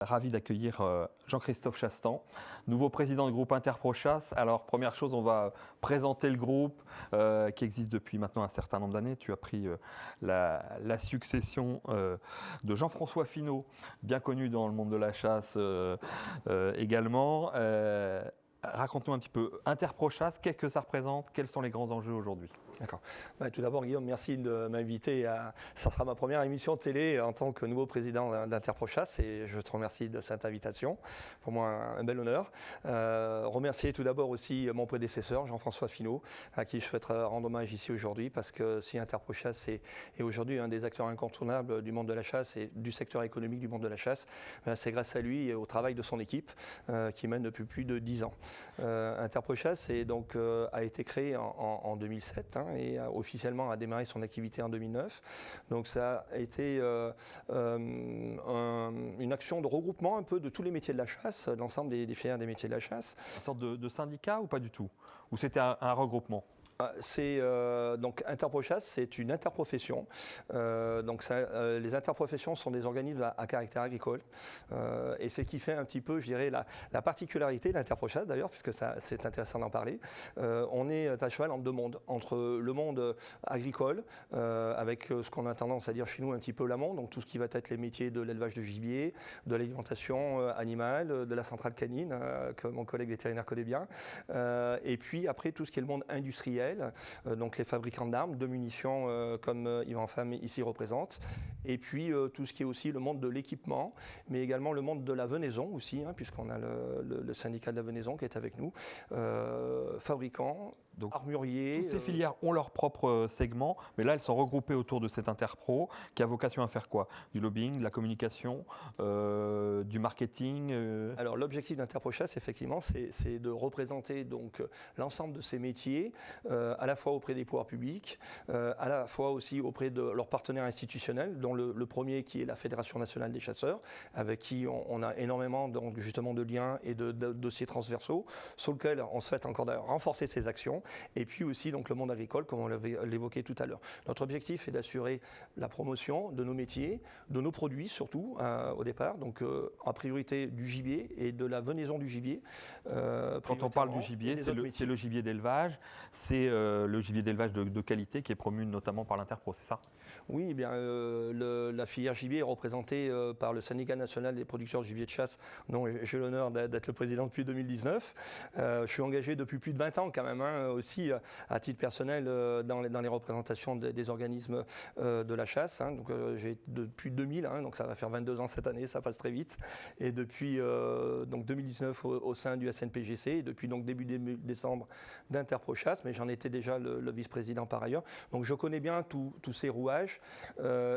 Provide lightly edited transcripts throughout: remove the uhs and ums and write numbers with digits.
Ravi d'accueillir Jean-Christophe Chastan, nouveau président du groupe Interprochasse. Alors, première chose, on va présenter le groupe qui existe depuis maintenant un certain nombre d'années. Tu as pris la succession de Jean-François Finot, bien connu dans le monde de la chasse également. Raconte-nous un petit peu, Interprochasse, qu'est-ce que ça représente? Quels sont les grands enjeux aujourd'hui? D'accord. Tout d'abord, Guillaume, merci de m'inviter. Ça sera ma première émission de télé en tant que nouveau président d'Interprochasse et je te remercie de cette invitation. Pour moi, un bel honneur. Remercier tout d'abord aussi mon prédécesseur, Jean-François Finot, à qui je souhaite rendre hommage ici aujourd'hui parce que si Interprochasse est aujourd'hui un des acteurs incontournables du monde de la chasse et du secteur économique du monde de la chasse, c'est grâce à lui et au travail de son équipe qui mène depuis plus de 10 ans. Interprochasse a été créé en 2007 et officiellement a démarré son activité en 2009. Donc ça a été une action de regroupement un peu de tous les métiers de la chasse, l'ensemble des filières des métiers de la chasse. Une sorte de syndicat ou pas du tout? Ou c'était un regroupement? Donc Interprochasse, c'est une interprofession. Les interprofessions sont des organismes à caractère agricole. Et c'est ce qui fait un petit peu, je dirais, la particularité d'Interprochasse d'ailleurs, puisque c'est intéressant d'en parler. On est à cheval entre deux mondes, entre le monde agricole, avec ce qu'on a tendance à dire chez nous un petit peu l'amont, donc tout ce qui va être les métiers de l'élevage de gibier, de l'alimentation animale, de la centrale canine, que mon collègue vétérinaire connaît bien. Et puis après, tout ce qui est le monde industriel, donc les fabricants d'armes, de munitions comme Yvan Femme ici représente, et puis tout ce qui est aussi le monde de l'équipement, mais également le monde de la venaison aussi, puisqu'on a le syndicat de la venaison qui est avec nous, fabricants, donc, armuriers. Toutes ces filières ont leur propre segment, mais là elles sont regroupées autour de cet Interpro qui a vocation à faire quoi? Du lobbying, de la communication, du marketing Alors l'objectif d'Interprochasse, effectivement, c'est de représenter donc l'ensemble de ces métiers, à la fois auprès des pouvoirs publics, à la fois aussi auprès de leurs partenaires institutionnels, dont le premier qui est la Fédération nationale des chasseurs, avec qui on a énormément donc, justement de liens et de dossiers transversaux, sur lesquels on souhaite encore renforcer ces actions, et puis aussi donc, le monde agricole, comme on l'évoquait tout à l'heure. Notre objectif est d'assurer la promotion de nos métiers, de nos produits surtout au départ, donc en priorité du gibier et de la venaison du gibier. Quand on parle du gibier, c'est le gibier d'élevage. C'est le gibier d'élevage de qualité qui est promu notamment par l'Interpro, c'est ça? Oui, eh bien, la filière gibier est représentée par le syndicat national des producteurs de gibier de chasse, dont j'ai l'honneur d'être le président depuis 2019. Je suis engagé depuis plus de 20 ans quand même, aussi à titre personnel dans les représentations des organismes de la chasse. Donc j'ai depuis 2000, donc ça va faire 22 ans cette année, ça passe très vite. Et depuis donc 2019 au sein du SNPGC, et depuis donc début décembre d'Interprochasse, mais j'en étais déjà le vice-président par ailleurs. Donc je connais bien tous ces rouages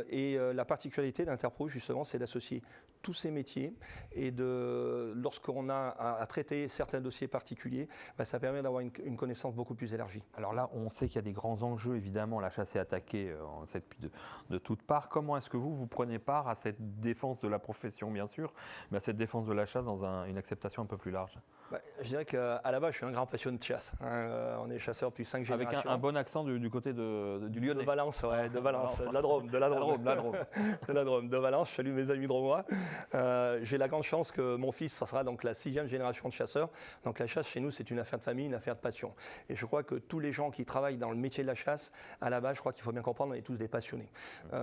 et la particularité d'Interpro justement c'est d'associer tous ces métiers et lorsqu'on a à traiter certains dossiers particuliers, ça permet d'avoir une connaissance beaucoup plus élargie. Alors là, on sait qu'il y a des grands enjeux, évidemment, la chasse est attaquée de toutes parts. Comment est-ce que vous prenez part à cette défense de la profession, bien sûr, mais à cette défense de la chasse dans une acceptation un peu plus large? Je dirais qu'à la base, je suis un grand passionné de chasse. On est chasseur depuis 5 générations. Avec un bon accent du côté du Lyonnais. De Valence, de Valence, de la Drôme. De la Drôme, de Valence. Je salue mes amis drômois. J'ai la grande chance que mon fils sera donc la 6e génération de chasseurs. Donc la chasse, chez nous, c'est une affaire de famille, une affaire de passion. Et je crois que tous les gens qui travaillent dans le métier de la chasse, à la base, je crois qu'il faut bien comprendre, on est tous des passionnés.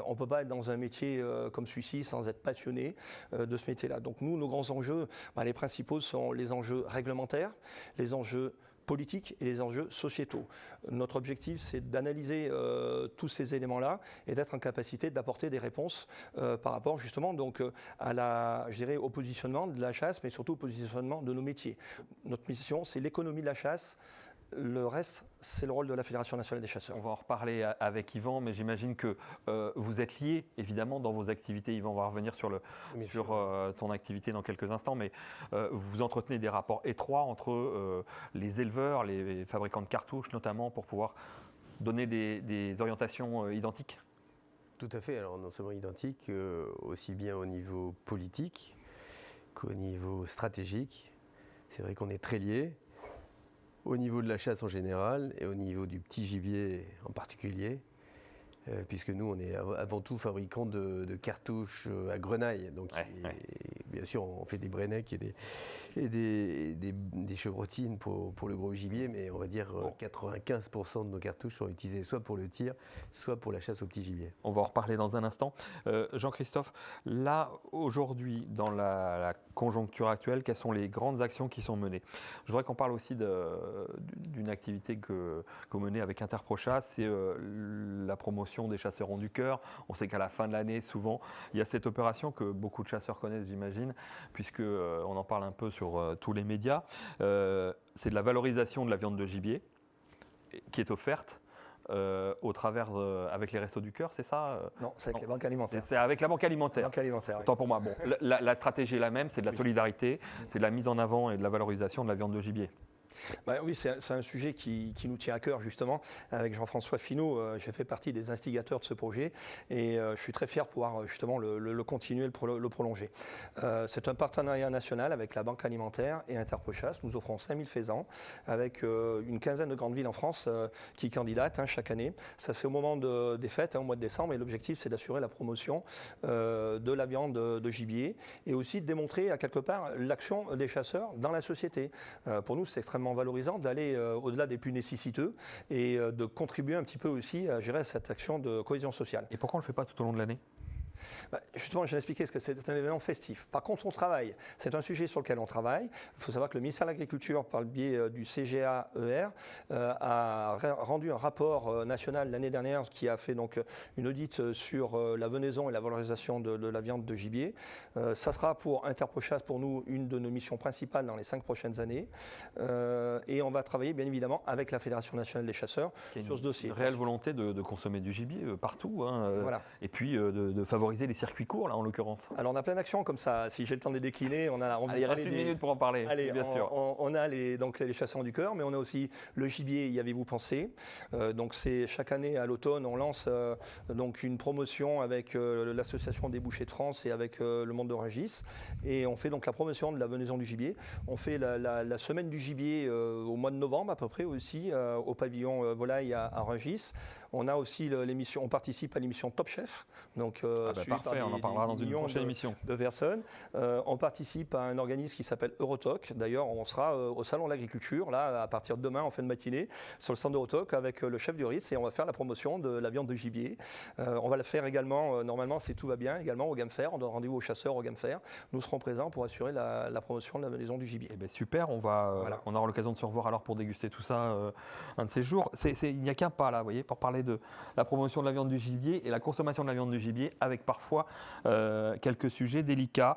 On ne peut pas être dans un métier comme celui-ci sans être passionné de ce métier-là. Donc nous, nos grands enjeux, les principaux sont les enjeux réglementaires, les enjeux politiques et les enjeux sociétaux. Notre objectif, c'est d'analyser tous ces éléments-là et d'être en capacité d'apporter des réponses par rapport justement donc, au positionnement de la chasse, mais surtout au positionnement de nos métiers. Notre mission, c'est l'économie de la chasse. Le reste, c'est le rôle de la Fédération nationale des chasseurs. On va en reparler avec Yvan, mais j'imagine que vous êtes liés, évidemment, dans vos activités. Yvan, on va revenir sur ton activité dans quelques instants, mais vous entretenez des rapports étroits entre les éleveurs, les fabricants de cartouches, notamment, pour pouvoir donner des orientations identiques? Tout à fait. Alors, non seulement identiques, aussi bien au niveau politique qu'au niveau stratégique. C'est vrai qu'on est très liés. Au niveau de la chasse en général et au niveau du petit gibier en particulier, puisque nous on est avant tout fabricants de cartouches à grenaille, donc bien sûr, on fait des brennecs et des chevrotines pour le gros gibier, mais on va dire 95% de nos cartouches sont utilisées soit pour le tir, soit pour la chasse au petit gibier. On va en reparler dans un instant. Jean-Christophe, là, aujourd'hui, dans la conjoncture actuelle, quelles sont les grandes actions qui sont menées? Je voudrais qu'on parle aussi d'une activité que vous menez avec Interprochasse, c'est la promotion des chasseurs du cœur. On sait qu'à la fin de l'année, souvent, il y a cette opération que beaucoup de chasseurs connaissent, j'imagine, puisqu'on en parle un peu sur tous les médias. C'est de la valorisation de la viande de gibier qui est offerte au travers avec les Restos du Cœur, c'est ça? Non, c'est avec les banques alimentaires. C'est avec la banque alimentaire. Banque alimentaire, oui. Autant pour moi. Bon, la stratégie est la même, c'est de la solidarité, c'est de la mise en avant et de la valorisation de la viande de gibier. Oui, c'est un sujet qui nous tient à cœur justement. Avec Jean-François Finot, j'ai fait partie des instigateurs de ce projet et je suis très fier de pouvoir justement le continuer, le prolonger. C'est un partenariat national avec la Banque alimentaire et Interprochasse. Nous offrons 5000 faisans avec une quinzaine de grandes villes en France qui candidatent chaque année. Ça se fait au moment des fêtes, au mois de décembre, et l'objectif c'est d'assurer la promotion de la viande de gibier et aussi de démontrer à quelque part l'action des chasseurs dans la société. Pour nous, c'est extrêmement valorisant d'aller au-delà des plus nécessiteux et de contribuer un petit peu aussi à gérer cette action de cohésion sociale. Et pourquoi on ne le fait pas tout au long de l'année? Justement, je vais expliquer ce que c'est un événement festif. Par contre, on travaille. C'est un sujet sur lequel on travaille. Il faut savoir que le ministère de l'Agriculture, par le biais du CGA-ER, a rendu un rapport national l'année dernière qui a fait donc une audite sur la venaison et la valorisation de la viande de gibier. Ça sera pour Interprochasse, pour nous, une de nos missions principales dans les 5 prochaines années. Et on va travailler, bien évidemment, avec la Fédération nationale des chasseurs sur ce dossier. Une réelle volonté de consommer du gibier partout. Voilà. Et puis de favoriser les circuits courts, là, en l'occurrence. Alors, on a plein d'actions comme ça. Si j'ai le temps de les décliner, on a... Il reste une minute pour en parler. Allez, bien sûr. On a les chasseurs du cœur, mais on a aussi le gibier, y avez-vous pensé? Donc, c'est chaque année à l'automne, on lance donc une promotion avec l'Association des bouchers de France et avec le monde de Rungis. Et on fait donc la promotion de la venaison du gibier. On fait la semaine du gibier au mois de novembre, à peu près aussi, au pavillon volaille à Rungis. On a aussi l'émission, on participe à l'émission Top Chef. Donc, parfait, on en parlera dans une prochaine émission. De personnes. On participe à un organisme qui s'appelle Eurotoc. D'ailleurs, on sera au Salon de l'Agriculture, là, à partir de demain, en fin de matinée, sur le stand d'Eurotoc, avec le chef du RITS, et on va faire la promotion de la viande de gibier. On va la faire également, normalement, si tout va bien, également au Game Fair. On donne rendez-vous aux chasseurs au Game Fair. Nous serons présents pour assurer la promotion de la venaison du gibier. Eh bien, super, on aura l'occasion de se revoir alors pour déguster tout ça un de ces jours. Il n'y a qu'un pas là, vous voyez, pour parler de la promotion de la viande du gibier et la consommation de la viande du gibier, avec parfois quelques sujets délicats.